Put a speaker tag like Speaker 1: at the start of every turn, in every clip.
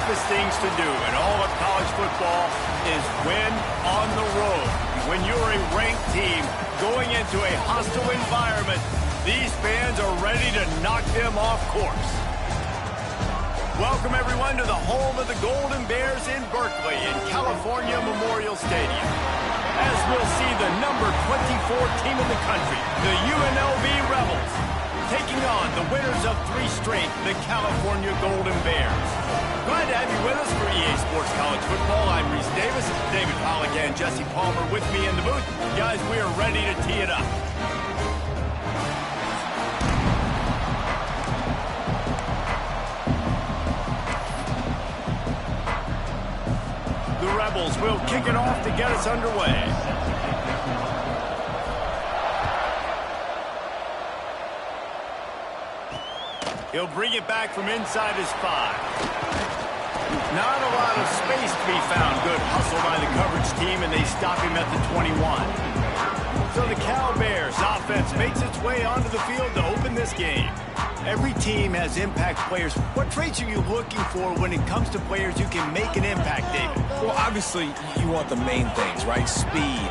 Speaker 1: toughest things to do in all of college football is win on the road. When you're a ranked team going into a hostile environment, these fans are ready to knock them off course. Welcome, everyone, to the home of the Golden Bears in Berkeley in California Memorial Stadium. As we'll see the number 24 team in the country, the UNLV Rebels, taking on the winners of 3 straight, the California Golden Bears. Glad to have you with us for EA Sports College Football. I'm Reese Davis, David Pollack and Jesse Palmer with me in the booth. Guys, we are ready to tee it up. The Rebels will kick it off to get us underway. He'll bring it back from inside his 5. Not a lot of space to be found. Good hustle by the coverage team, and they stop him at the 21. So the Cal Bears offense makes its way onto the field to open this game. Every team has impact players. What traits are you looking for when it comes to players who can make an impact, David?
Speaker 2: Well, obviously, you want the main things, right? Speed,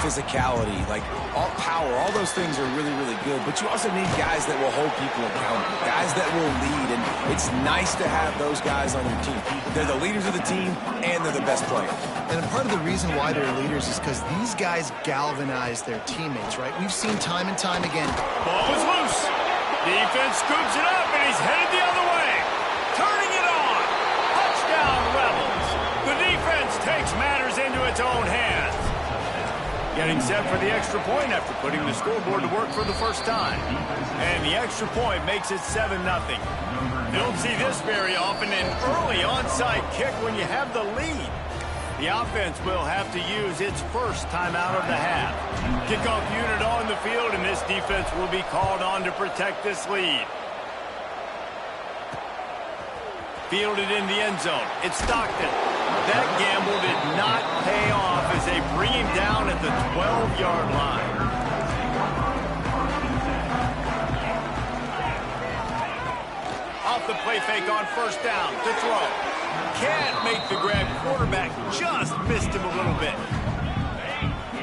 Speaker 2: physicality, like all power. All those things are really, really good. But you also need guys that will hold people accountable, guys that will lead. And it's nice to have those guys on your team. They're the leaders of the team, and they're the best players.
Speaker 3: And part of the reason why they're leaders is because these guys galvanize their teammates, right? We've seen time and time again.
Speaker 1: Ball is loose. Defense scoops it up, and he's headed the other way. Turning it on. Touchdown, Rebels. The defense takes matters into its own hands. Getting set for the extra point after putting the scoreboard to work for the first time. And the extra point makes it 7-0. You don't see this very often, an early onside kick when you have the lead. The offense will have to use its first timeout of the half. Kickoff unit on the field, and this defense will be called on to protect this lead. Fielded in the end zone. It's Stockton. That gamble did not pay off as they bring him down at the 12-yard line. Off the play fake on first down to throw. Can't make the grab. Quarterback just missed him a little bit.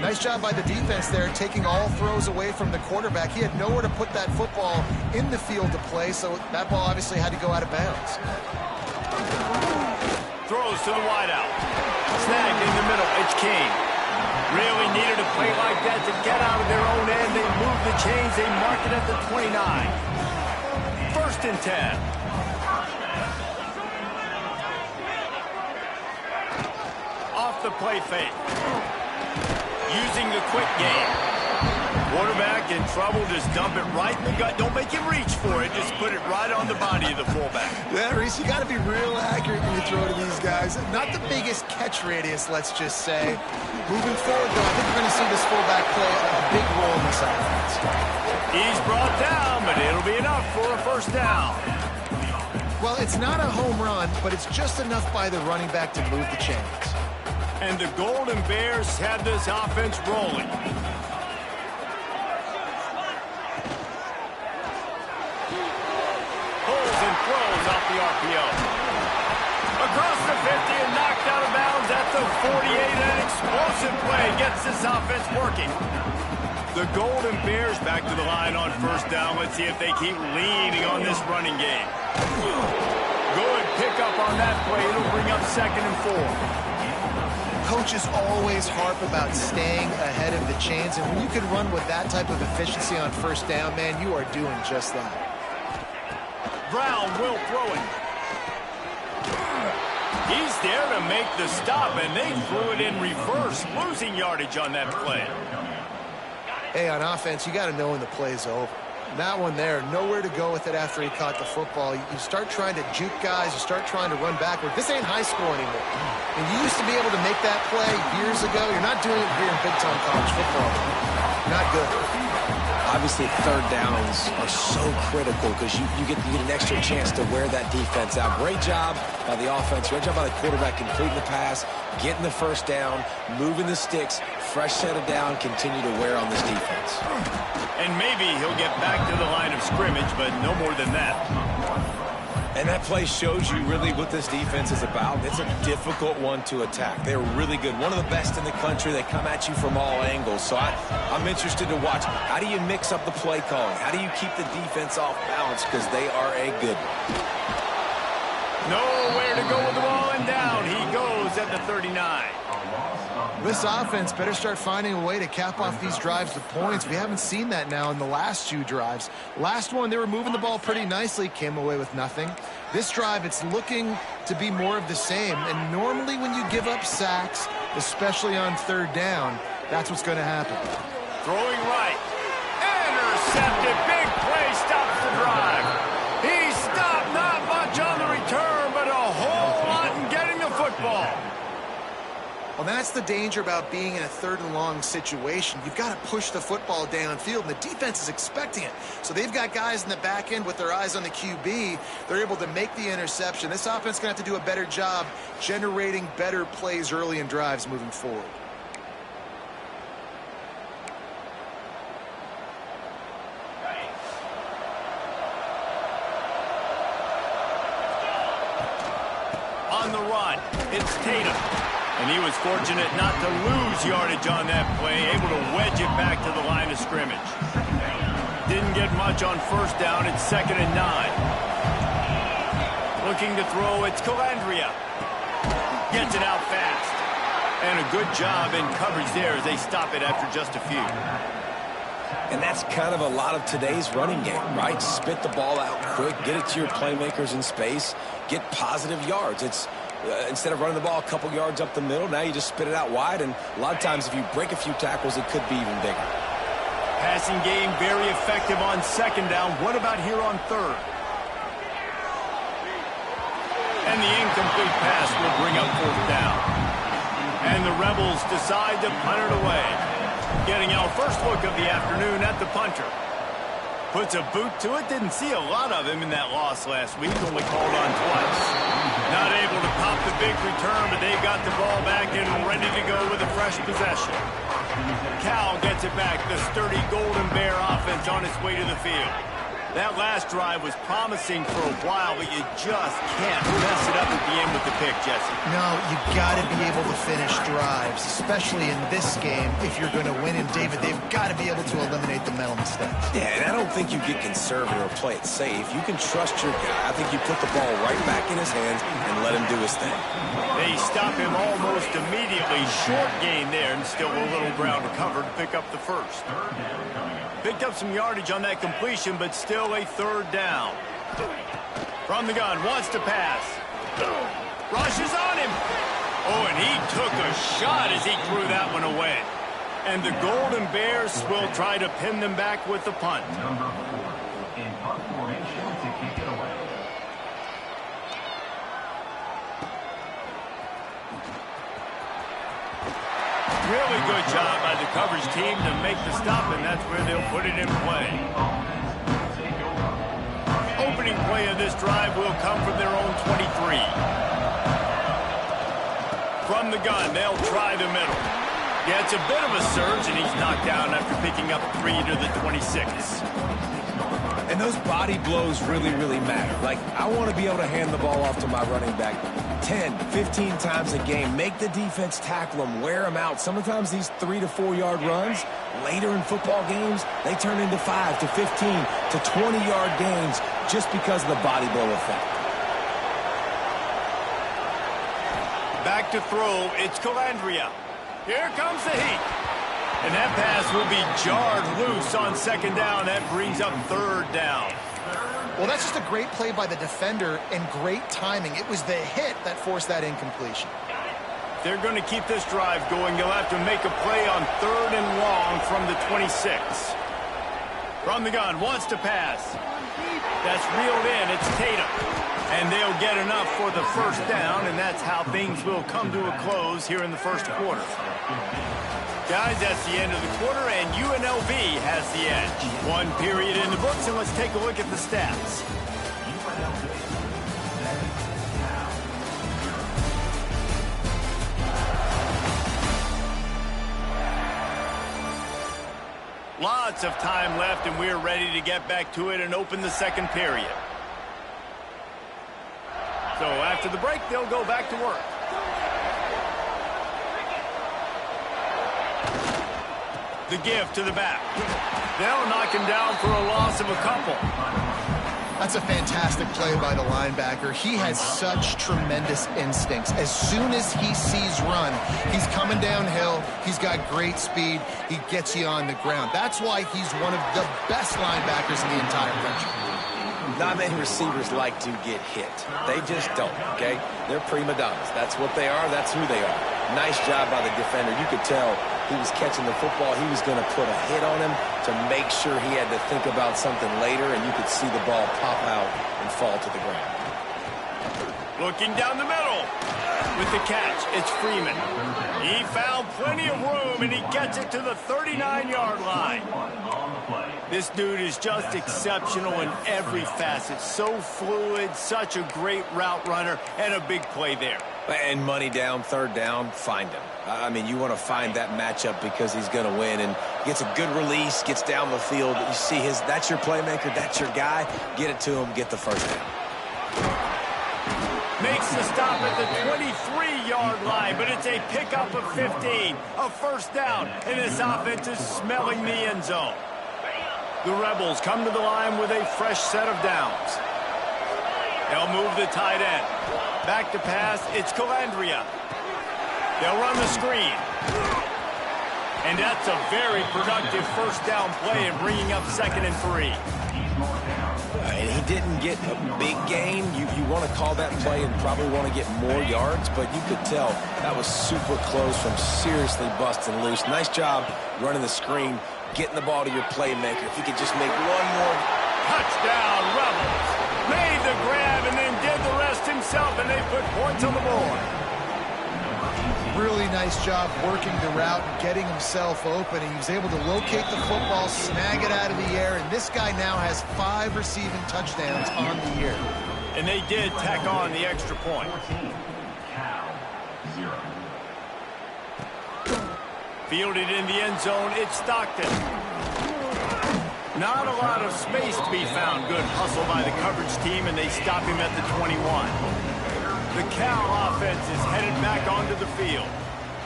Speaker 3: Nice job by the defense there, taking all throws away from the quarterback. He had nowhere to put that football in the field to play, so that ball obviously had to go out of bounds.
Speaker 1: Throws to the wideout. Snagged in the middle. It's King. Really needed a play like that to get out of their own end. They move the chains. They mark it at the 29. 1st and 10. Off the play fake. Using the quick game. Quarterback in trouble, just dump it right in the gut. Don't make him reach for it. Just put it right on the body of the fullback.
Speaker 3: Yeah, Reese, you got to be real accurate when you throw to these guys. Not the biggest catch radius, let's just say. Moving forward, though, I think we're going to see this fullback play a big role in this offense.
Speaker 1: He's brought down, but it'll be enough for a first down.
Speaker 3: Well, it's not a home run, but it's just enough by the running back to move the chains.
Speaker 1: And the Golden Bears have this offense rolling. Pulls and throws off the RPO. Across the 50 and knocked out of bounds at the 48. An explosive play gets this offense working. The Golden Bears back to the line on first down. Let's see if they keep leaning on this running game. Good pickup on that play. It'll bring up 2nd and 4.
Speaker 3: Coaches always harp about staying ahead of the chains, and when you can run with that type of efficiency on first down, man, you are doing just that.
Speaker 1: Brown will throw it. He's there to make the stop, and they threw it in reverse, losing yardage on that play.
Speaker 3: Hey, on offense, you got to know when the play's over. That one there, nowhere to go with it after he caught the football. You start trying to juke guys. You start trying to run backward. This ain't high school anymore. And you used to be able to make that play years ago. You're not doing it here in big-time college football. Not good.
Speaker 2: Obviously, 3rd downs are so critical because you get an extra chance to wear that defense out. Great job by the offense. Great job by the quarterback completing the pass, getting the first down, moving the sticks, fresh set of down, continue to wear on this defense.
Speaker 1: And maybe he'll get back to the line of scrimmage, but no more than that.
Speaker 2: And that play shows you really what this defense is about. It's a difficult one to attack. They're really good. One of the best in the country. They come at you from all angles. So I'm interested to watch. How do you mix up the play calling? How do you keep the defense off balance? Because they are a good one.
Speaker 1: Nowhere to go with the ball, and down he goes at the 39.
Speaker 3: This offense better start finding a way to cap off these drives with points. We haven't seen that now in the last 2 drives. Last one, they were moving the ball pretty nicely, came away with nothing. This drive, it's looking to be more of the same. And normally when you give up sacks, especially on 3rd down, that's what's going to happen.
Speaker 1: Throwing right. Intercepted. Big play stops the drive. He stopped, not much on the return, but a whole lot in getting the football.
Speaker 3: Well, that's the danger about being in a 3rd and long situation. You've got to push the football downfield, and the defense is expecting it. So they've got guys in the back end with their eyes on the QB. They're able to make the interception. This offense is going to have to do a better job generating better plays early in drives moving forward.
Speaker 1: On the run, it's Tatum. And he was fortunate not to lose yardage on that play, able to wedge it back to the line of scrimmage. Didn't get much on 1st down. It's 2nd and 9. Looking to throw, it's Calandria. Gets it out fast. And a good job in coverage there as they stop it after just a few.
Speaker 2: And that's kind of a lot of today's running game, right? Spit the ball out quick, get it to your playmakers in space, get positive yards. It's instead of running the ball a couple yards up the middle, now you just spit it out wide, and a lot of times if you break a few tackles, it could be even bigger.
Speaker 1: Passing game very effective on 2nd down. What about here on 3rd? And the incomplete pass will bring up 4th down. And the Rebels decide to punt it away. Getting our first look of the afternoon at the punter. Puts a boot to it. Didn't see a lot of him in that loss last week. Only called on twice. Not able to pop the big return, but they've got the ball back and ready to go with a fresh possession. Cal gets it back. The sturdy Golden Bear offense on its way to the field. That last drive was promising for a while, but you just can't mess it up at the end with the pick, Jesse.
Speaker 3: No, you got to be able to finish drives, especially in this game if you're going to win. And, David, they've got to be able to eliminate the mental mistakes.
Speaker 2: Yeah, and I don't think you get conservative or play it safe. You can trust your guy. I think you put the ball right back in his hands and let him do his thing.
Speaker 1: They stop him almost immediately. Short gain there, and still a little ground to cover to pick up the first. Picked up some yardage on that completion, but still a 3rd down. From the gun, wants to pass. Rushes on him. Oh, and he took a shot as he threw that one away. And the Golden Bears will try to pin them back with the punt.
Speaker 4: In punt formation to kick it away.
Speaker 1: Really good job by the coverage team to make the stop, and that's where they'll put it in play. Opening play of this drive will come from their own 23. From the gun, they'll try the middle. Yeah, it's a bit of a surge, and he's knocked down after picking up 3 to the 26.
Speaker 2: And those body blows really, really matter. Like, I want to be able to hand the ball off to my running back 10, 15 times a game. Make the defense tackle them, wear them out. Sometimes these 3 to 4 yard runs, later in football games, they turn into 5 to 15 to 20 yard gains just because of the body blow effect.
Speaker 1: Back to throw, it's Calandria. Here comes the heat. And that pass will be jarred loose on 2nd down. That brings up 3rd down.
Speaker 3: Well, that's just a great play by the defender and great timing. It was the hit that forced that incompletion.
Speaker 1: They're going to keep this drive going. They'll have to make a play on 3rd and long from the 26. From the gun, wants to pass. That's reeled in. It's Tatum. And they'll get enough for the 1st down, and that's how things will come to a close here in the 1st quarter. Guys, that's the end of the quarter, and UNLV has the edge. 1 period in the books, and let's take a look at the stats. Lots of time left, and we're ready to get back to it and open the 2nd period. So after the break, they'll go back to work. The give to the back. They'll knock him down for a loss of a couple.
Speaker 3: That's a fantastic play by the linebacker. He has such tremendous instincts. As soon as he sees run, he's coming downhill. He's got great speed. He gets you on the ground. That's why he's one of the best linebackers in the entire country.
Speaker 2: Not many receivers like to get hit. They just don't, okay? They're prima donnas. That's what they are. That's who they are. Nice job by the defender. You could tell he was catching the football. He was going to put a hit on him to make sure he had to think about something later, and you could see the ball pop out and fall to the ground.
Speaker 1: Looking down the middle. With the catch, it's Freeman. He found plenty of room, and he gets it to the 39-yard line. This dude is just exceptional in every facet. So fluid, such a great route runner, and a big play there.
Speaker 2: And money down, third down, find him. I mean, you want to find that matchup because he's going to win, and gets a good release, gets down the field. You see that's your playmaker, that's your guy. Get it to him, get the first down.
Speaker 1: Makes the stop at the 23-yard line, but it's a pickup of 15, a first down, and this offense is smelling the end zone. The Rebels come to the line with a fresh set of downs. They'll move the tight end. Back to pass, it's Calandria. They'll run the screen. And that's a very productive first down play in bringing up 2nd and 3.
Speaker 2: And he didn't get a big gain. You want to call that play and probably want to get more yards, but you could tell that was super close from seriously busting loose. Nice job running the screen, getting the ball to your playmaker. If he could just make one more.
Speaker 1: Touchdown, Rebels. Made the grab and then did the rest himself, and they put points on the board.
Speaker 3: Really nice job working the route and getting himself open. He was able to locate the football, snag it out of the air, and this guy now has 5 receiving touchdowns on the year.
Speaker 1: And they did tack on the extra point.
Speaker 4: Cal, 0.
Speaker 1: Fielded in the end zone, it's Stockton. Not a lot of space to be found. Good hustle by the coverage team, and they stop him at the 21. The Cal offense is headed back onto the field.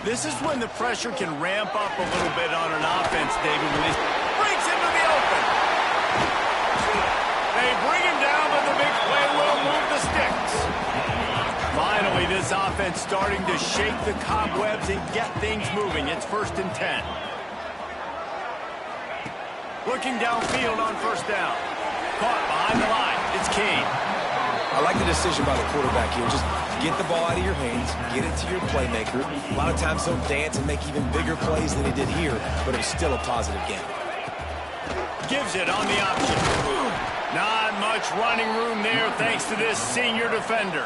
Speaker 1: This is when the pressure can ramp up a little bit on an offense, David, when they breaks into the open. They bring him down, but the big play will move the sticks. Finally, this offense starting to shake the cobwebs and get things moving. It's 1st and 10. Looking downfield on first down. Caught behind the line. It's Kane.
Speaker 2: I like the decision by the quarterback here. Just get the ball out of your hands, get it to your playmaker. A lot of times he'll dance and make even bigger plays than he did here, but it was still a positive game.
Speaker 1: Gives it on the option. Not much running room there thanks to this senior defender.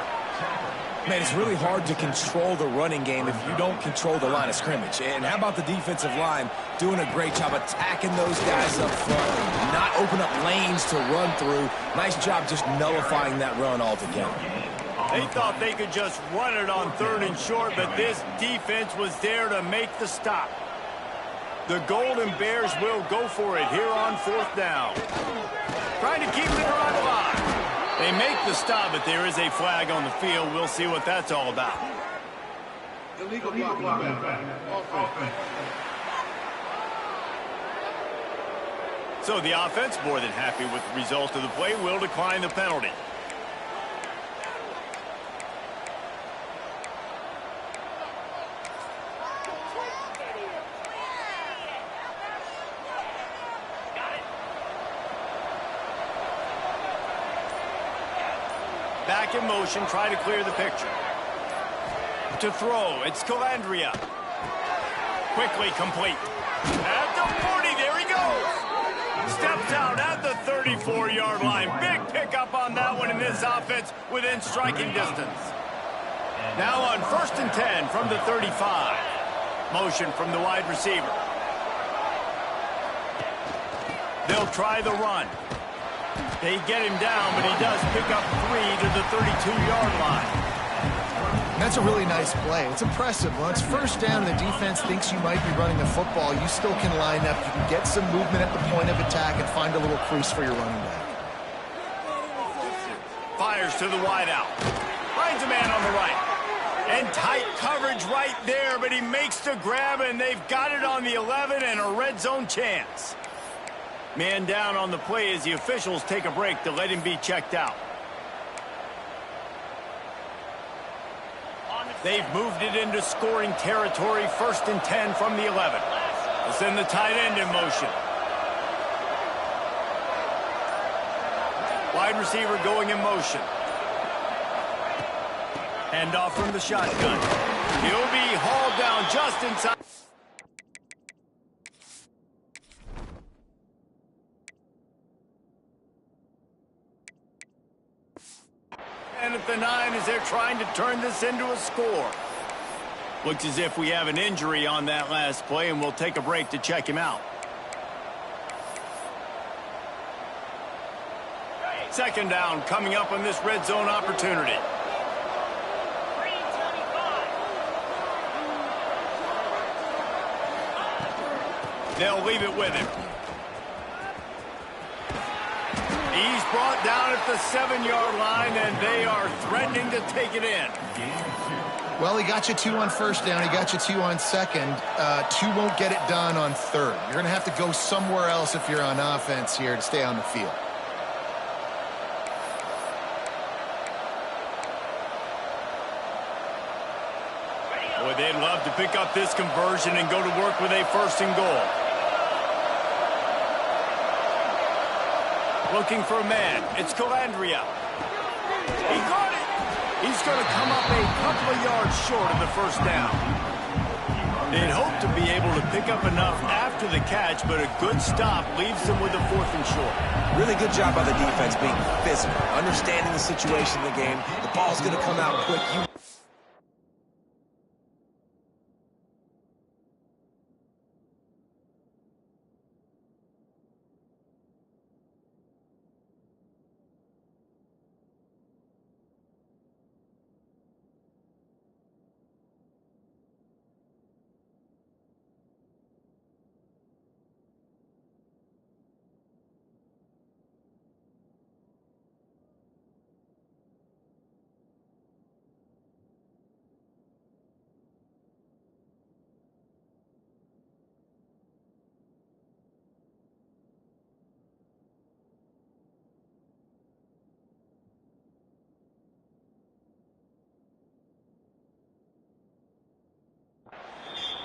Speaker 2: Man, it's really hard to control the running game if you don't control the line of scrimmage. And how about the defensive line doing a great job attacking those guys up front, not open up lanes to run through. Nice job just nullifying that run altogether.
Speaker 1: They thought they could just run it on 3rd and short, but this defense was there to make the stop. The Golden Bears will go for it here on 4th down. Trying to keep the drive alive. They make the stop, but there is a flag on the field. We'll see what that's all about.
Speaker 5: Illegal blocking.
Speaker 1: So the offense, more than happy with the result of the play, will decline the penalty. Back in motion, try to clear the picture. To throw, it's Calandria. Quickly complete. At the 40, there he goes. Steps out at the 34-yard line. Big pickup on that one in this offense within striking distance. Now on 1st and 10 from the 35. Motion from the wide receiver. They'll try the run. They get him down, but he does pick up 3 to the 32-yard line.
Speaker 3: That's a really nice play. It's impressive. When it's first down and the defense thinks you might be running the football, you still can line up. You can get some movement at the point of attack and find a little crease for your running back.
Speaker 1: Fires to the wideout. finds a man on the right. And tight coverage right there, but he makes the grab, and they've got it on the 11 and a red zone chance. Man down on the play as the officials take a break to let him be checked out. They've moved it into scoring territory, 1st and 10 from the 11. They send the tight end in motion. Wide receiver going in motion. Handoff from the shotgun. He'll be hauled down just inside. And at the 9 as they're trying to turn this into a score. Looks as if we have an injury on that last play, and we'll take a break to check him out. 2nd down coming up on this red zone opportunity. They'll leave it with him. He's brought down at the 7-yard line, and they are threatening to take it in.
Speaker 3: Well, he got you 2 on 1st down. He got you 2 on 2nd. 2 won't get it done on 3rd. You're going to have to go somewhere else if you're on offense here to stay on the field.
Speaker 1: Boy, they'd love to pick up this conversion and go to work with a 1st and goal. Looking for a man. It's Calandria. He got it. He's going to come up a couple of yards short of the 1st down. They'd hope to be able to pick up enough after the catch, but a good stop leaves them with a 4th and short.
Speaker 2: Really good job by the defense being physical, understanding the situation in the game. The ball's going to come out quick.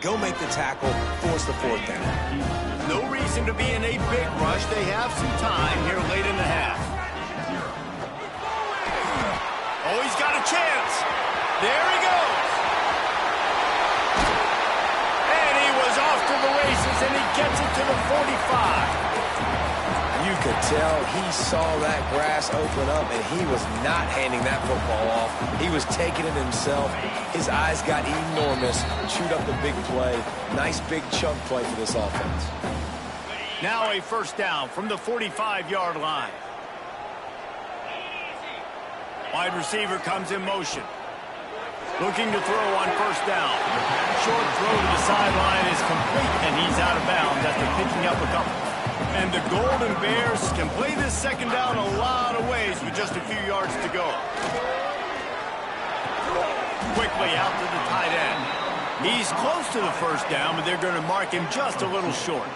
Speaker 2: Go make the tackle, force the 4th down.
Speaker 1: No reason to be in a big rush. They have some time here late in the half. Oh, he's got a chance. There he goes. And he was off to the races, and he gets it to the 45.
Speaker 2: You could tell he saw that grass open up, and he was not handing that football off. He was taking it himself. His eyes got enormous, chewed up the big play. Nice big chunk play for this offense.
Speaker 1: Now a 1st down from the 45-yard line. Wide receiver comes in motion. Looking to throw on 1st down. Short throw to the sideline is complete, and he's out of bounds after picking up a couple. And the Golden Bears can play this 2nd down a lot of ways with just a few yards to go. Quickly out to the tight end. He's close to the 1st down, but they're going to mark him just a little short.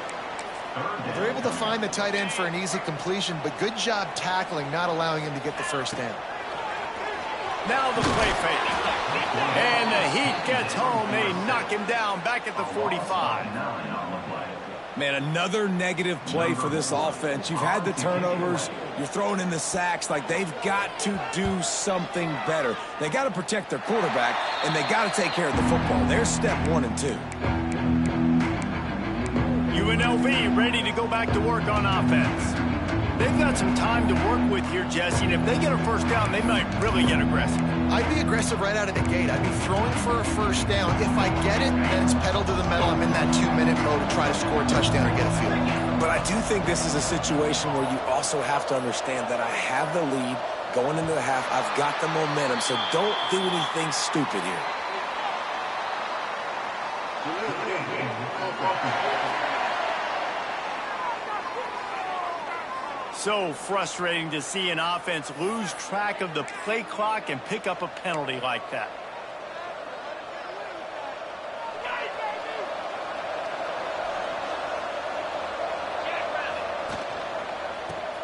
Speaker 3: They're able to find the tight end for an easy completion, but good job tackling, not allowing him to get the 1st down.
Speaker 1: Now the play fake. And the Heat gets home. They knock him down back at the 45.
Speaker 2: Man, another negative play for this offense. You've had the turnovers. You're throwing in the sacks. Like, they've got to do something better. They got to protect their quarterback, and they got to take care of the football. There's step 1 and 2.
Speaker 1: UNLV ready to go back to work on offense. They've got some time to work with here, Jesse, and if they get a 1st down, they might really get aggressive.
Speaker 3: I'd be aggressive right out of the gate. I'd be throwing for a 1st down. If I get it, then it's pedal to the metal. I'm in that 2-minute mode to try to score a touchdown or get a field goal.
Speaker 2: But I do think this is a situation where you also have to understand that I have the lead going into the half. I've got the momentum, so don't do anything stupid here.
Speaker 1: so frustrating to see an offense lose track of the play clock and pick up a penalty like that.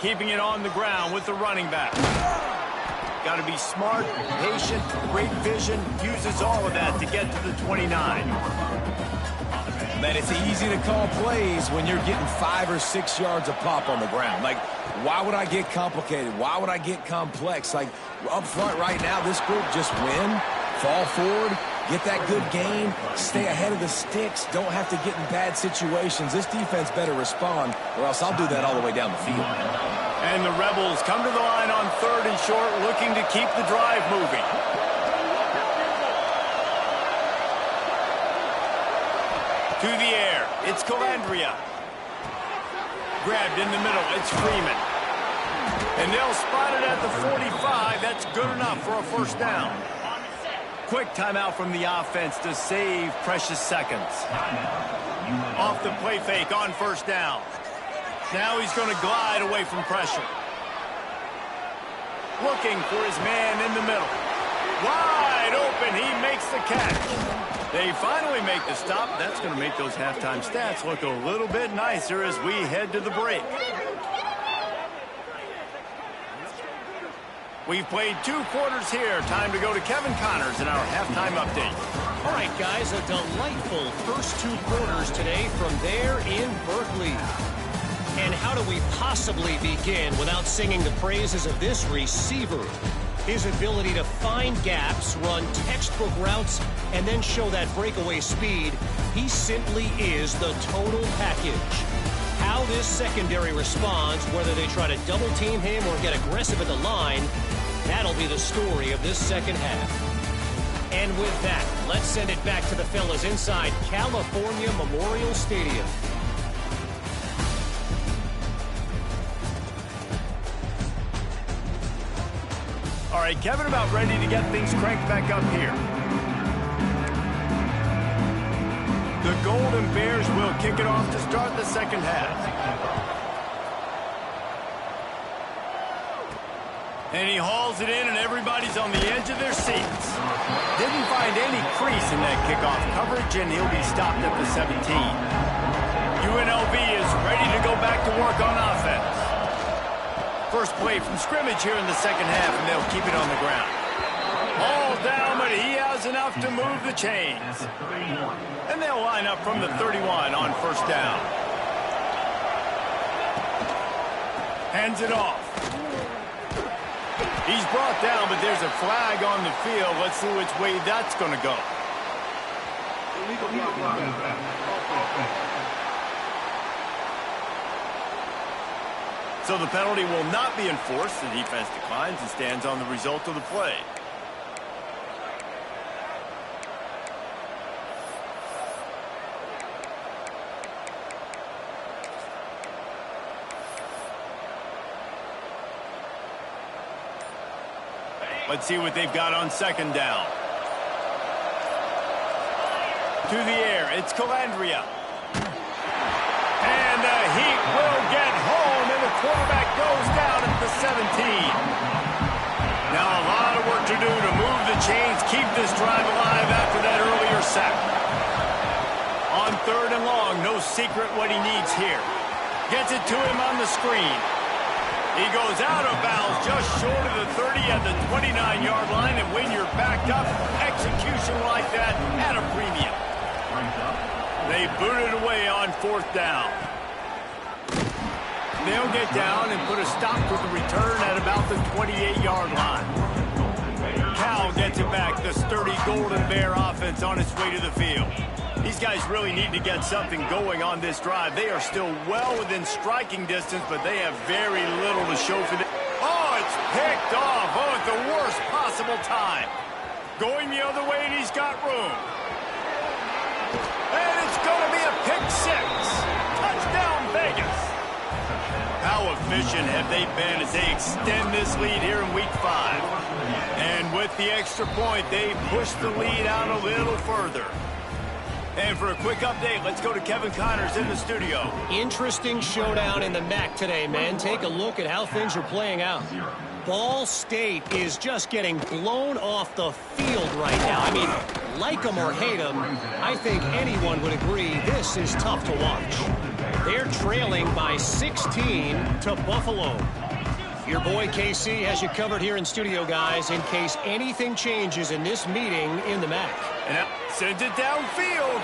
Speaker 1: Keeping it on the ground with the running back. Got to be smart, patient, great vision, uses all of that to get to the 29.
Speaker 2: Man, it's easy to call plays when you're getting 5 or 6 yards of pop on the ground. Like, why would I get complicated? Why would I get complex? Like, up front right now, this group just win, fall forward, get that good gain, stay ahead of the sticks, don't have to get in bad situations. This defense better respond, or else I'll do that all the way down the field.
Speaker 1: And the Rebels come to the line on 3rd and short, looking to keep the drive moving. To the air, it's Calandria. Grabbed in the middle, it's Freeman. And they'll spot it at the 45. That's good enough for a first down. Quick timeout from the offense to save precious seconds. Off the play fake on first down. Now he's going to glide away from pressure. Looking for his man in the middle. Wide open, he makes the catch. They finally make the stop. That's going to make those halftime stats look a little bit nicer as we head to the break. We've played 2 quarters here. Time to go to Kevin Connors in our halftime update.
Speaker 6: All right, guys, a delightful first 2 quarters today from there in Berkeley. And how do we possibly begin without singing the praises of this receiver? His ability to find gaps, run textbook routes, and then show that breakaway speed. He simply is the total package. How this secondary responds, whether they try to double team him or get aggressive at the line, that'll be the story of this second half. And with that, let's send it back to the fellas inside California Memorial Stadium.
Speaker 1: All right, Kevin, about ready to get things cranked back up here. The Golden Bears will kick it off to start the second half. And he hauls it in, and everybody's on the edge of their seats. Didn't find any crease in that kickoff coverage, and he'll be stopped at the 17. UNLV is ready to go back to work on offense. First play from scrimmage here in the second half, and they'll keep it on the ground. All down, but he has enough to move the chains. And they'll line up from the 31 on first down. Hands it off. He's brought down, but there's a flag on the field. Let's see which way that's going to go. So the penalty will not be enforced. The defense declines and stands on the result of the play. Let's see what they've got on second down. To the air, it's Calandria. And the Heat will get home, and the quarterback goes down at the 17. Now a lot of work to do to move the chains, keep this drive alive after that earlier sack. On third and long, no secret what he needs here. Gets it to him on the screen. He goes out of bounds just short of the 30 at the 29-yard line, and when you're backed up, execution like that at a premium. They boot it away on fourth down. They'll get down and put a stop to the return at about the 28-yard line. Cal gets it back, the sturdy Golden Bear offense on its way to the field. These guys really need to get something going on this drive. They are still well within striking distance, but they have very little to show for this. Oh, it's picked off. Oh, at the worst possible time. Going the other way, and he's got room. And it's going to be a pick six. Touchdown, Vegas. How efficient have they been as they extend this lead here in Week 5? And with the extra point, they push the lead out a little further. And for a quick update, let's go to Kevin Connors in the studio.
Speaker 6: Interesting showdown in the MAC today, men. Take a look at how things are playing out. Ball State is just getting blown off the field right now. I mean, like them or hate them, I think anyone would agree this is tough to watch. They're trailing by 16 to Buffalo. Your boy KC has you covered here in studio, guys, in case anything changes in this meeting in the MAC.
Speaker 1: And that sends it downfield.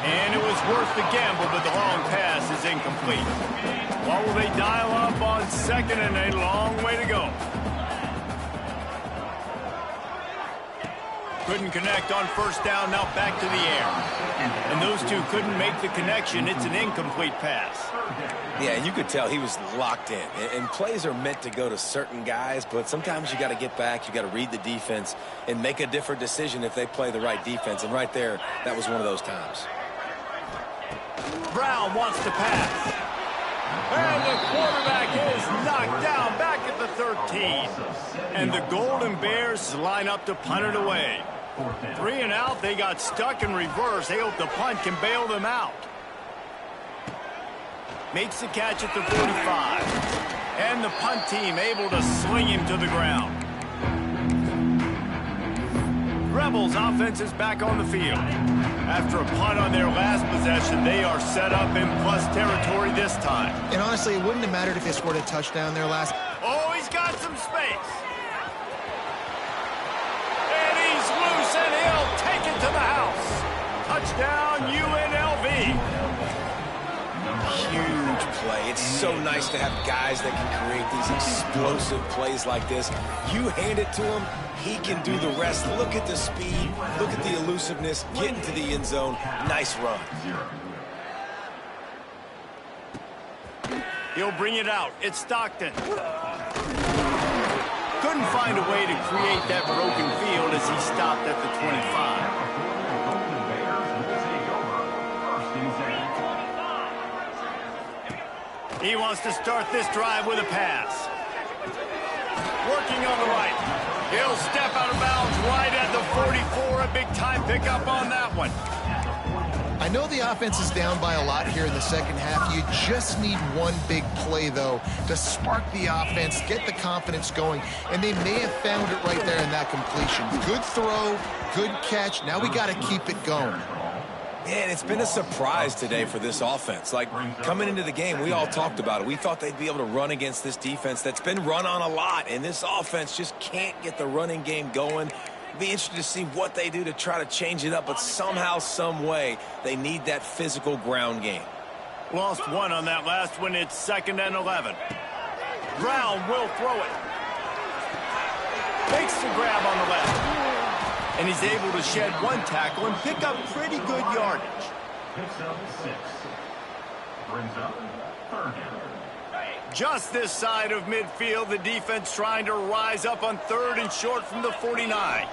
Speaker 1: And it was worth the gamble, but the long pass is incomplete. What will they dial up on second, and a long way to go? Couldn't connect on first down, now back to the air. And those two couldn't make the connection. It's an incomplete pass.
Speaker 2: Yeah, you could tell he was locked in. And plays are meant to go to certain guys, but sometimes you got to get back, you got to read the defense, and make a different decision if they play the right defense. And right there, that was one of those times.
Speaker 1: Brown wants to pass. And the quarterback is knocked down back at the 13. And the Golden Bears line up to punt it away. 3 and out, they got stuck in reverse. They hope the punt can bail them out. Makes the catch at the 45. And the punt team able to sling him to the ground. Rebels offense is back on the field. After a punt on their last possession, they are set up in plus territory this time.
Speaker 3: And honestly, it wouldn't have mattered if they scored a touchdown there last.
Speaker 1: Oh, he's got some space. And he's loose, and he'll take it to the house. Touchdown, UNLV.
Speaker 2: Huge play. It's so nice to have guys that can create these explosive plays like this. You hand it to him, he can do the rest. Look at the speed. Look at the elusiveness. Get into the end zone. Nice run.
Speaker 1: He'll bring it out. It's Stockton. Couldn't find a way to create that broken field as he stopped at the 25. He wants to start this drive with a pass. Working on the right. He'll step out of bounds right at the 44. A big-time pickup on that one.
Speaker 3: I know the offense is down by a lot here in the second half. You just need one big play, though, to spark the offense, get the confidence going, and they may have found it right there in that completion. Good throw, good catch. Now we got to keep it going.
Speaker 2: Man, it's been a surprise today for this offense. Like, coming into the game, we all talked about it. We thought they'd be able to run against this defense that's been run on a lot, and this offense just can't get the running game going. Be interested to see what they do to try to change it up, but somehow, some way, they need that physical ground game.
Speaker 1: Lost one on that last one. It's 2nd and 11. Brown will throw it. Makes the grab on the left. And he's able to shed one tackle and pick up pretty good yardage.
Speaker 4: Picks up 6. Brings up 3rd down.
Speaker 1: Just this side of midfield, the defense trying to rise up on 3rd and short from the 49.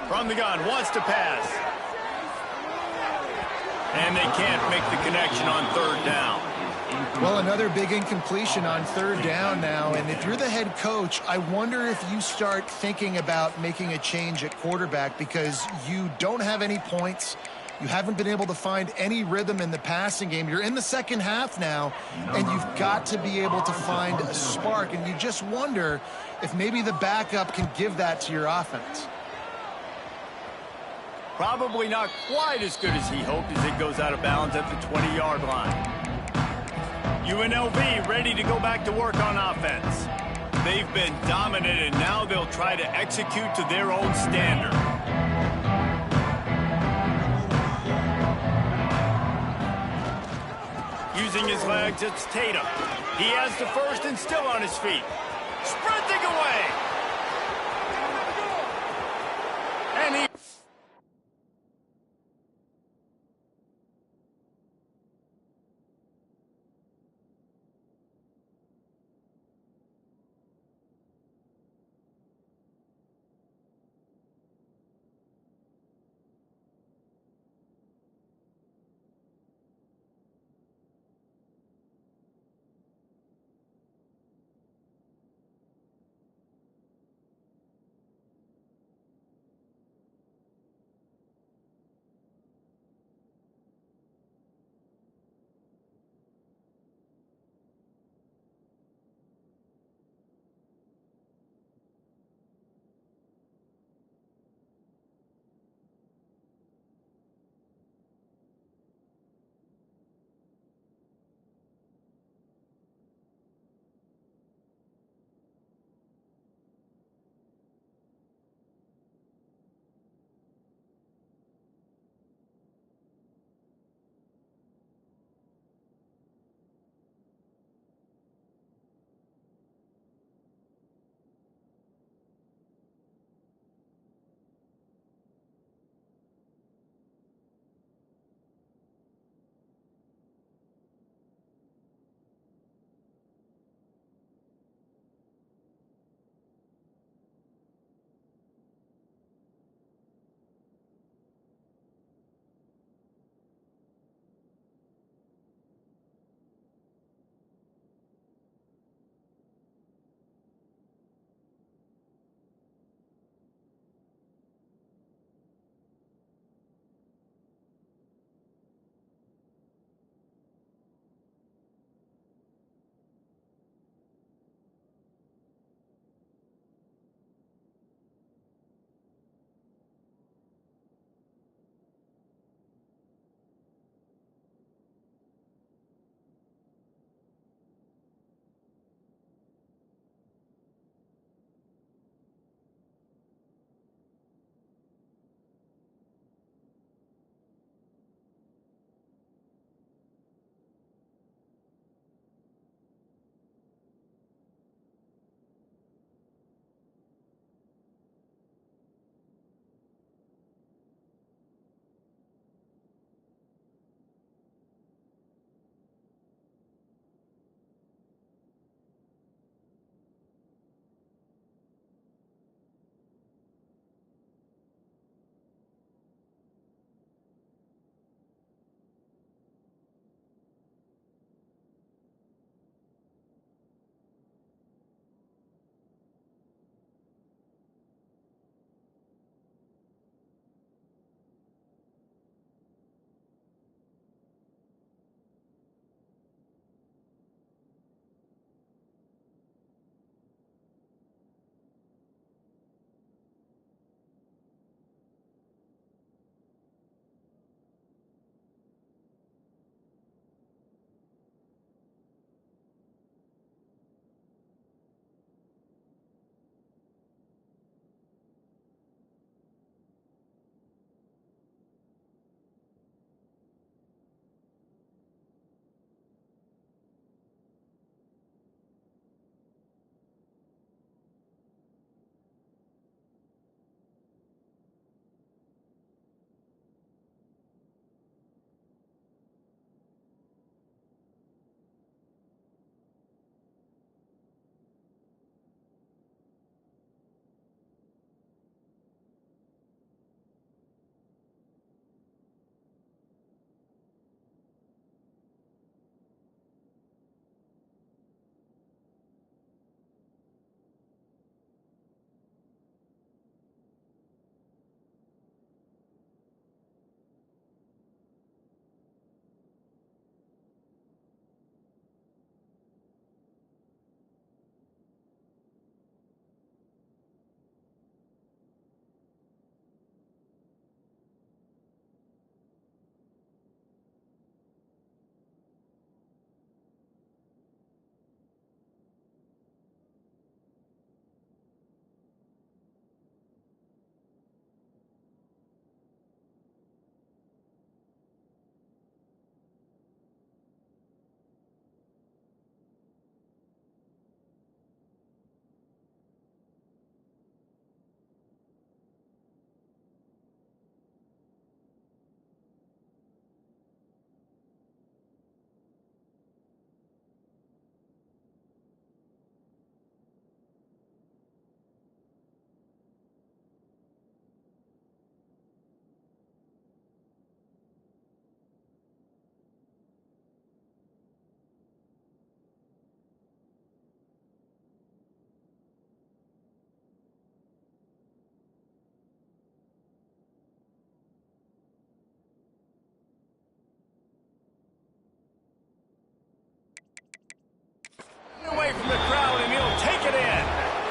Speaker 1: From the gun, wants to pass. And they can't make the connection on 3rd down.
Speaker 3: Well, another big incompletion on 3rd down now, and if you're the head coach, I wonder if you start thinking about making a change at quarterback because you don't have any points. You haven't been able to find any rhythm in the passing game. You're in the second half now, and you've got to be able to find a spark, and you just wonder if maybe the backup can give that to your offense.
Speaker 1: Probably not quite as good as he hoped as it goes out of bounds at the 20-yard line. UNLV ready to go back to work on offense. They've been dominant, and now they'll try to execute to their own standard. Using his legs, it's Tatum. He has the first and still on his feet. Sprinting away. And he...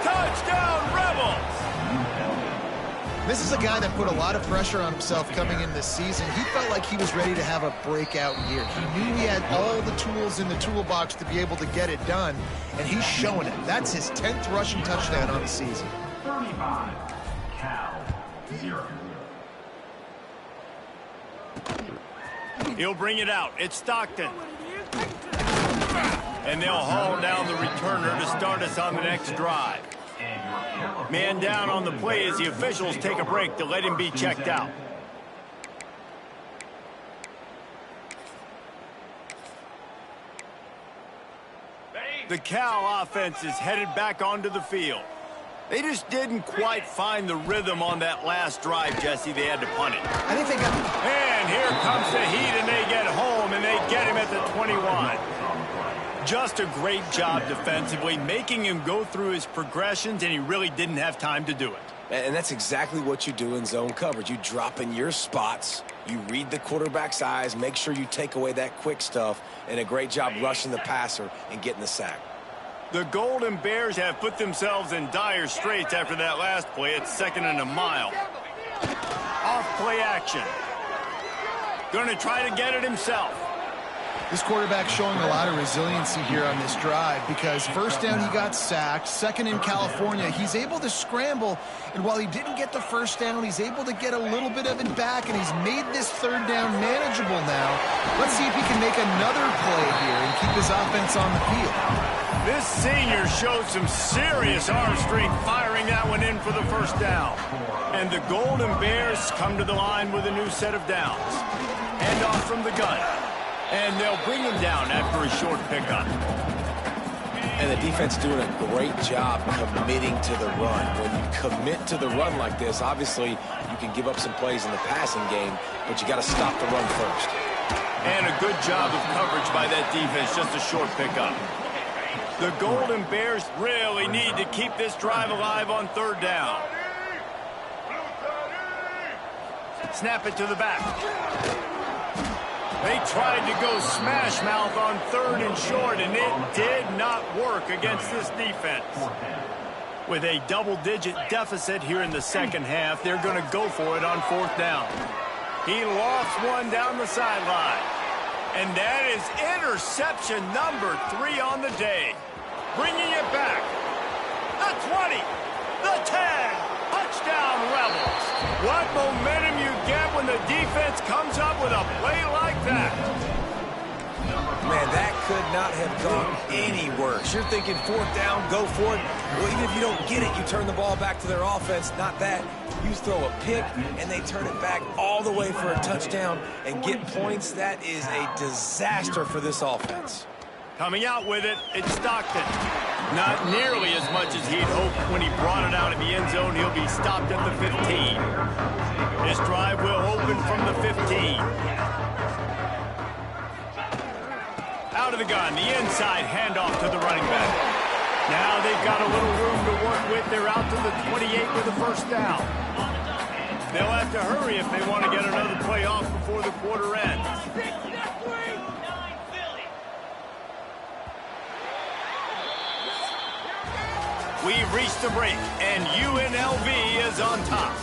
Speaker 1: Touchdown, Rebels!
Speaker 3: This is a guy that put a lot of pressure on himself coming in this season. He felt like he was ready to have a breakout year. He knew he had all the tools in the toolbox to be able to get it done, and he's showing it. That's his 10th rushing touchdown on the season.
Speaker 4: 35, Cal, 0.
Speaker 1: He'll bring it out. It's Stockton. And they'll haul down the returner to start us on the next drive. Man down on the play as the officials take a break to let him be checked out. The Cal offense is headed back onto the field. They just didn't quite find the rhythm on that last drive, Jesse. They had to punt it.
Speaker 3: I think they got...
Speaker 1: And here comes the heat, and they get home, and they get him at the 21. Just a great job defensively, making him go through his progressions, and he really didn't have time to do it.
Speaker 2: And that's exactly what you do in zone coverage. You drop in your spots, you read the quarterback's eyes, make sure you take away that quick stuff, and a great job rushing the passer and getting the sack.
Speaker 1: The Golden Bears have put themselves in dire straits after that last play. It's 2nd and a mile. Off play action. Going to try to get it himself.
Speaker 3: This quarterback showing a lot of resiliency here on this drive because first down he got sacked, second in California. He's able to scramble, and while he didn't get the first down, he's able to get a little bit of it back, and he's made this third down manageable now. Let's see if he can make another play here and keep his offense on the field.
Speaker 1: This senior showed some serious arm strength firing that one in for the first down. And the Golden Bears come to the line with a new set of downs. Hand off from the gun. And they'll bring him down after a short pickup.
Speaker 2: And the defense doing a great job committing to the run. When you commit to the run like this, obviously you can give up some plays in the passing game, but you got to stop the run first.
Speaker 1: And a good job of coverage by that defense, just a short pickup. The Golden Bears really need to keep this drive alive on third down. Snap it to the back. They tried to go smash mouth on 3rd and short, and it did not work against this defense. With a double-digit deficit here in the second half, they're going to go for it on 4th down. He lost one down the sideline. And that is interception number 3 on the day. Bringing it back. The 20, the 10. Touchdown, Rebels. What momentum you get when the defense comes up with a play like that.
Speaker 2: Man, that could not have gone any worse. You're thinking 4th down, go for it. Well, even if you don't get it, you turn the ball back to their offense. Not that. You throw a pick, and they turn it back all the way for a touchdown and get points. That is a disaster for this offense.
Speaker 1: Coming out with it, it's Stockton. Not nearly as much as he'd hoped when he brought it out in the end zone. He'll be stopped at the 15. His drive will open from the 15. Out of the gun, the inside handoff to the running back. Now they've got a little room to work with. They're out to the 28 with the first down. They'll have to hurry if they want to get another play off before the quarter ends. We've reached the break, and UNLV is on top.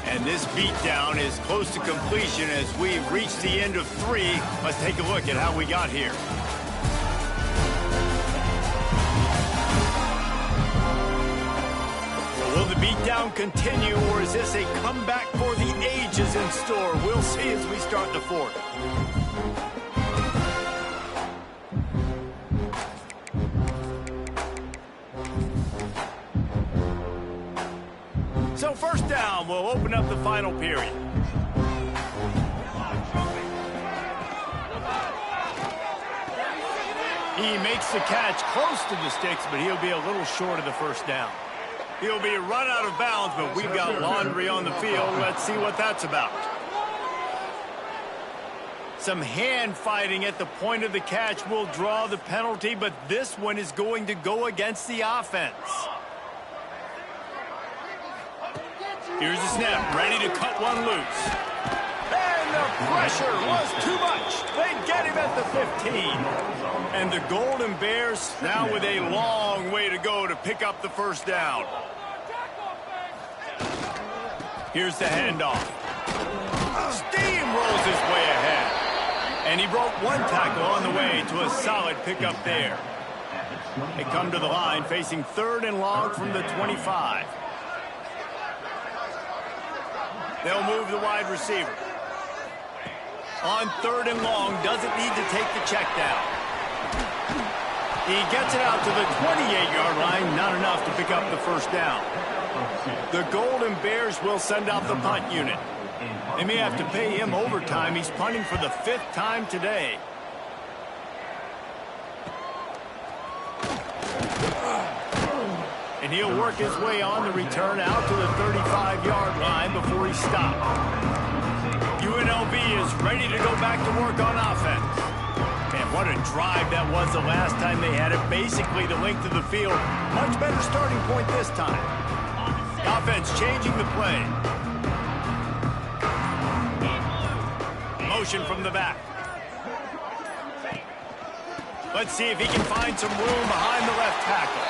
Speaker 1: And this beatdown is close to completion as we've reached the end of 3. Let's take a look at how we got here. Will the beatdown continue, or is this a comeback for the ages in store? We'll see as we start the 4th. So 1st down, we'll open up the final period. He makes the catch close to the sticks, but he'll be a little short of the first down. He'll be run out of bounds, but we've got laundry on the field. Let's see what that's about. Some hand fighting at the point of the catch will draw the penalty, but this one is going to go against the offense. Here's the snap, ready to cut one loose. And the pressure was too much. They get him at the 15. And the Golden Bears now with a long way to go to pick up the first down. Here's the handoff. Steamrolls his way ahead. And he broke one tackle on the way to a solid pickup there. They come to the line facing 3rd and long from the 25. They'll move the wide receiver. On 3rd and long, doesn't need to take the check down. He gets it out to the 28-yard line, not enough to pick up the first down. The Golden Bears will send out the punt unit. They may have to pay him overtime. He's punting for the 5th time today. And he'll work his way on the return out to the 35-yard line before he stopped. UNLV is ready to go back to work on offense. And what a drive that was the last time they had it. Basically the length of the field. Much better starting point this time. Offense changing the play. Motion from the back. Let's see if he can find some room behind the left tackle.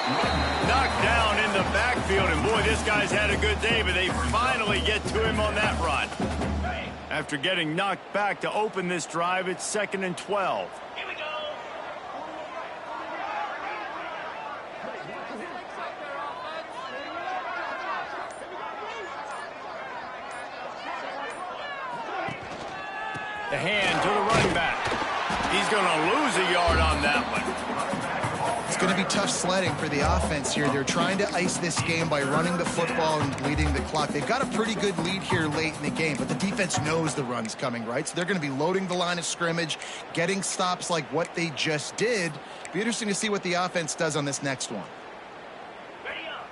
Speaker 1: Knocked down in the backfield, and boy, this guy's had a good day, but they finally get to him on that run. After getting knocked back to open this drive, it's 2nd and 12.
Speaker 6: Here we go.
Speaker 1: The hand to the running back. He's going to lose a yard on that one.
Speaker 3: It's going to be tough sledding for the offense here. They're trying to ice this game by running the football and bleeding the clock. They've got a pretty good lead here late in the game, but the defense knows the run's coming, right? So they're going to be loading the line of scrimmage, getting stops like what they just did. Be interesting to see what the offense does on this next one.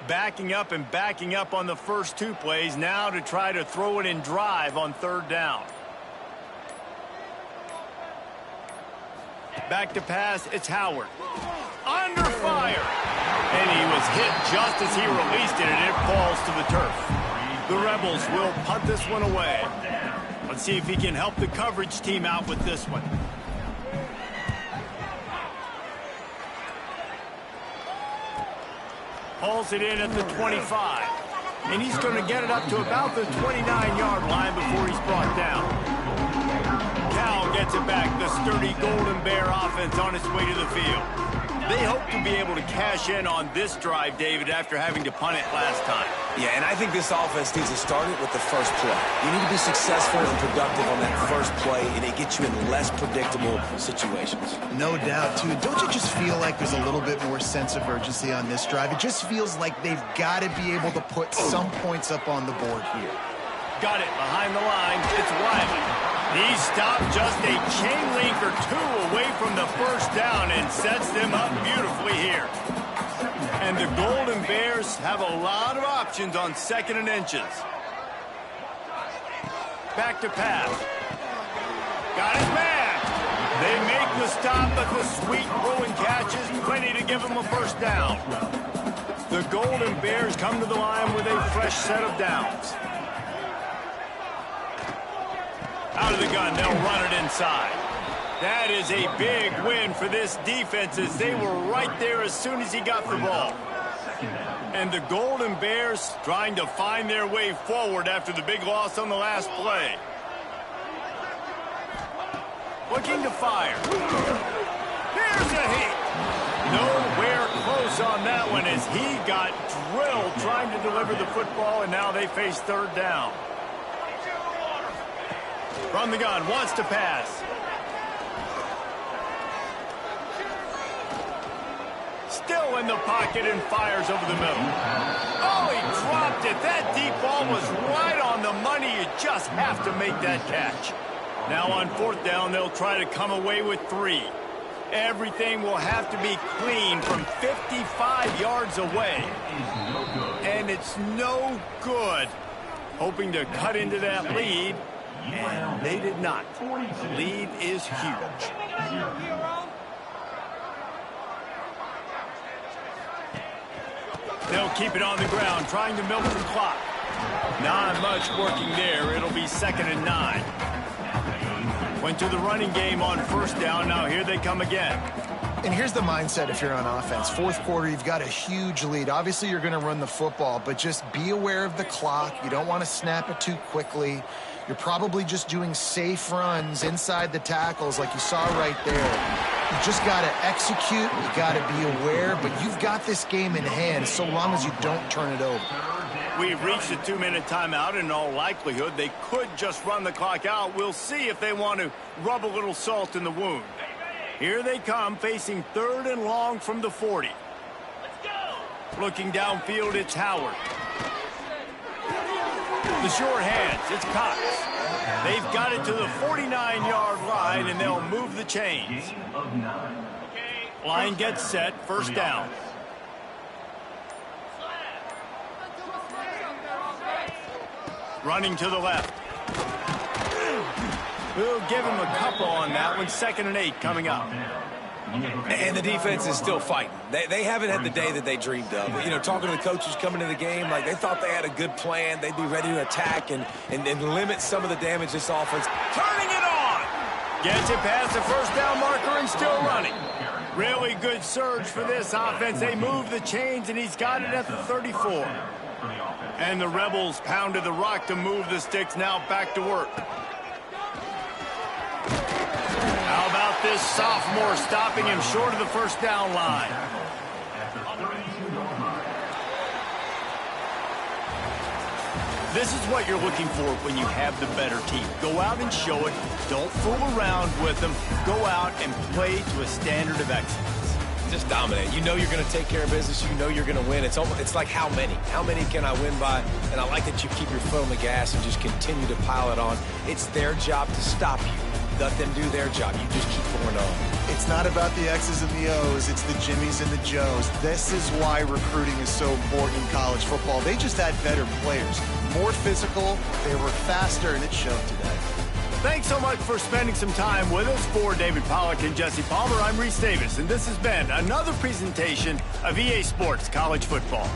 Speaker 1: Backing up and backing up on the first 2 plays now to try to throw it in drive on 3rd down. Back to pass, it's Howard. Under fire. And he was hit just as he released it, and it falls to the turf. The Rebels will punt this one away. Let's see if he can help the coverage team out with this one. Hauls it in at the 25. And he's going to get it up to about the 29-yard line before he's brought down. Cal gets it back. The sturdy Golden Bear offense on its way to the field. They hope to be able to cash in on this drive, David, after having to punt it last time.
Speaker 2: Yeah, and I think this offense needs to start it with the first play. You need to be successful and productive on that first play, and it gets you in less predictable situations.
Speaker 3: No doubt, too. Don't you just feel like there's a little bit more sense of urgency on this drive? It just feels like they've got to be able to put some points up on the board here.
Speaker 1: Got it behind the line. It's Riley. He stopped just a chain link or 2 away from the first down and sets them up beautifully here. And the Golden Bears have a lot of options on 2nd and inches. Back to pass. Got his man. They make the stop, but the sweet rolling catch is plenty to give them a first down. The Golden Bears come to the line with a fresh set of downs. Out of the gun, they'll run it inside. That is a big win for this defense as they were right there as soon as he got the ball. And the Golden Bears trying to find their way forward after the big loss on the last play. Looking to fire. Here's a hit. Nowhere close on that one as he got drilled trying to deliver the football, and now they face 3rd down. From the gun, wants to pass. Still in the pocket and fires over the middle. Oh, he dropped it. That deep ball was right on the money. You just have to make that catch. Now on 4th down, they'll try to come away with 3. Everything will have to be clean from 55 yards away. And it's no good. Hoping to cut into that lead. And they did not. The lead is huge. They'll keep it on the ground, trying to milk the clock. Not much working there. It'll be 2nd and 9. Went to the running game on first down. Now here they come again.
Speaker 3: And here's the mindset if you're on offense. Fourth quarter, you've got a huge lead. Obviously, you're going to run the football, but just be aware of the clock. You don't want to snap it too quickly. You're probably just doing safe runs inside the tackles like you saw right there. You just got to execute. You got to be aware, but you've got this game in hand so long as you don't turn it over.
Speaker 1: We've reached a 2-minute timeout. In all likelihood, they could just run the clock out. We'll see if they want to rub a little salt in the wound. Here they come, facing 3rd and long from the 40. Let's go. Looking downfield, it's Howard. The short hands, it's Cox. They've got it to the 49-yard line, and they'll move the chains. Line gets set, first down. Running to the left. We'll give him a couple on that one. 2nd and 8 coming up.
Speaker 2: And the defense is still fighting. They haven't had the day that they dreamed of. You know, talking to the coaches coming into the game, like they thought they had a good plan. They'd be ready to attack and limit some of the damage this offense.
Speaker 1: Turning it on. Gets it past the first down marker and still running. Really good surge for this offense. They move the chains, and he's got it at the 34. And the Rebels pounded the rock to move the sticks. Now back to work. How about this sophomore stopping him short of the first down line? This is what you're looking for when you have the better team. Go out and show it. Don't fool around with them. Go out and play to a standard of excellence.
Speaker 2: Just dominate. You know you're going to take care of business. You know you're going to win. It's like how many? How many can I win by? And I like that you keep your foot on the gas and just continue to pile it on. It's their job to stop you. Let them do their job. You just keep going on.
Speaker 3: It's not about the X's and the O's. It's the Jimmies and the Joes. This is why recruiting is so important in college football. They just had better players, more physical, they were faster, and it showed today.
Speaker 1: Thanks so much for spending some time with us. For David Pollack and Jesse Palmer, I'm Reese Davis, and this has been another presentation of EA Sports College Football.